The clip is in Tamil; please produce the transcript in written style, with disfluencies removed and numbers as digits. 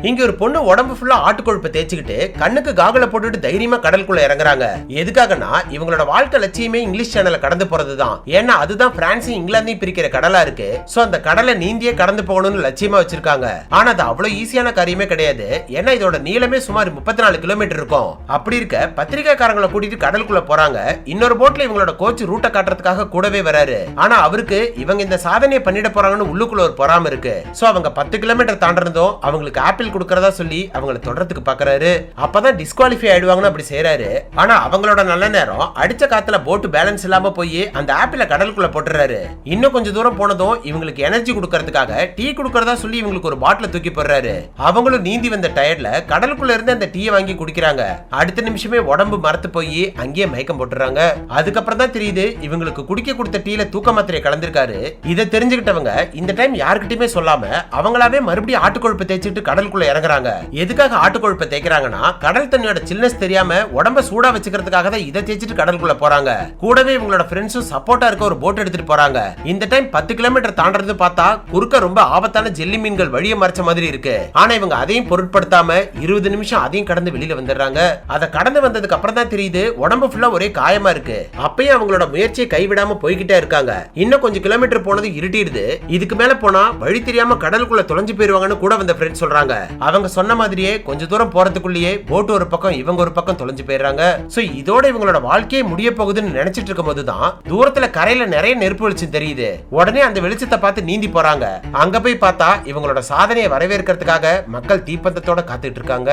இங்க ஒரு பொண்ணு உடம்பு ஃபுல்லா ஆட்டுக்கொழுப்பை தேய்ச்சிக்கிட்டு கண்ணுக்கு காகல போட்டுட்டு தைரியமா கடலுக்குள்ள இறங்குறாங்க. எதுக்காகனா இவங்களோட வாழ்க்கை லட்சியமே இங்கிலீஷ் சேனல கடந்து போறதுதான். ஏன்னா அதுதான் பிரான்ஸையும் இங்கிலாந்தையும் பிரிக்கிற கடலா இருக்கு. சோ அந்த கடலை நீந்தியே கடந்து போகணும்னு லட்சியமா வச்சிருக்காங்க. ஆனா அது அவ்வளவு ஈஸியான காரியமே கிடையாது. ஏன்னா இதோட நீளமே சுமார் 34 கிலோமீட்டர் இருக்கும். அப்படி இருக்க பத்திரிகைக்காரங்களை கூட்டிட்டு கடலுக்குள்ள போறாங்க. இன்னொரு போட்ல இவங்களோட கோச் ரூட்டை காட்டுறதுக்காக கூடவே வராரு. ஆனா அவருக்கு இவங்க இந்த சாதனையை பண்ணிட போறாங்கன்னு உள்ளுக்குள்ள ஒரு பொறாம இருக்கு. சோ அவங்க 10 கிலோமீட்டர் தாண்டறதும் அவங்களுக்கு ஆப்பிள் கொடுக்கறதா சொல்லி அவங்கள தொடறதுக்கு பாக்குறாரு. அப்பதான் டிஸ்குவாலிஃபை ஆயிடுவாங்கன்னு அப்படி செய்யறாரு. ஆனா அவங்களோட நல்ல நேரம் அடிச்ச காத்துல போட் பேலன்ஸ் இல்லாம போய் அந்த ஆப்பிள கடலுக்குள்ள போட்டுறாரு. இன்னும் கொஞ்சம் தூரம் போனதும் இவங்களுக்கு எனர்ஜி கொடுக்கறதுக்காக டீ கொடுக்கறதா சொல்லி இவங்களுக்கு ஒரு பாட்டில தூக்கி போடுறாரு. அவங்களும் நீந்தி வந்த டயர்ட்ல கடலுக்குள்ள இருந்து அந்த டீயை வாங்கி குடிக்கிறாங்க. அடுத்த நிமிஷமே உடம்பு மரத்து போய் அங்கேயே மயக்கம் போட்டுறாங்க. அதுக்கப்புறம் தான் தெரியுது இவங்களுக்கு குடிக்க கொடுத்த டீல தூக்க மாத்திரையை கலந்திருக்காரு. இதை தெரிஞ்சுக்கிட்டவங்க இந்த டைம் யாருக்கிட்டயுமே சொல்லாம அவங்களாவே மறுபடியும் ஆட்டுக்கொழுப்பை தேய்ச்சிட்டு கடலுக்குள்ள இறங்குறாங்க. எதுக்காக ஆட்டுக்கொழுப்பை தேய்க்கிறாங்கன்னா கடல் தண்ணியோட சில்னஸ் தெரியாம உடம்ப சூடா வச்சுக்கிறதுக்காக தான் இதை தேய்ச்சிட்டு கடலுக்குள்ள போறாங்க. கூடவே இவங்களோட ஃப்ரெண்ட்ஸும் சப்போர்ட்டா இருக்க ஒரு போட் எடுத்துட்டு போறாங்க. இந்த டைம் 10 கிலோமீட்டர் தாண்டறது பார்த்தா குறுக்க ரொம்ப ஆபத்தான ஜெல்லி மீன்கள் வழியை மறைச்ச மாதிரி இருக்கு. ஆனா இவங்க அதையும் பொருட்படுத்தாம 20 நிமிஷம் அதையும் கடந்து வெளியில வந்துடுறாங்க. அதை கடந்து வந்ததுக்கு அப்புறம் தான் தெரியுது உடம்பு ஃபுல்லா ஒரே காயமா இருக்கு. அப்பயும் அவங்களோட முயற்சியை கைவிடாம போய்கிட்டே இருக்காங்க. இன்னும் கொஞ்சம் கிலோமீட்டர் போனது இருட்டிடுது. இதுக்கு மேல போனா வழி தெரியாம கடலுக்குள்ள தொலைஞ்சு போயிருவாங்கன்னு கூட வந்த ஃப்ரெண்ட்ஸ் சொல்றாங்க. அவங்க சொன்ன மாதிரியே கொஞ்ச தூரம் போறதுக்குள்ளேயே போட் ஒரு பக்கம் இவங்க ஒரு பக்கம் தொலைஞ்சு போயிடுறாங்க. சோ இதோட இவங்களோட வாழ்க்கையே முடிய போகுதுன்னு நினைச்சிட்டு இருக்கும் போதுதான் தூரத்துல கரையில நிறைய நெருப்பு வெளிச்சம் தெரியுது. உடனே அந்த வெளிச்சத்தை பார்த்து நீந்தி போறாங்க. அங்க போய் பார்த்தா இவங்களோட சாதனையை வரவேற்கிறதுக்காக மக்கள் தீப்பந்தத்தோட காத்துட்டு இருக்காங்க.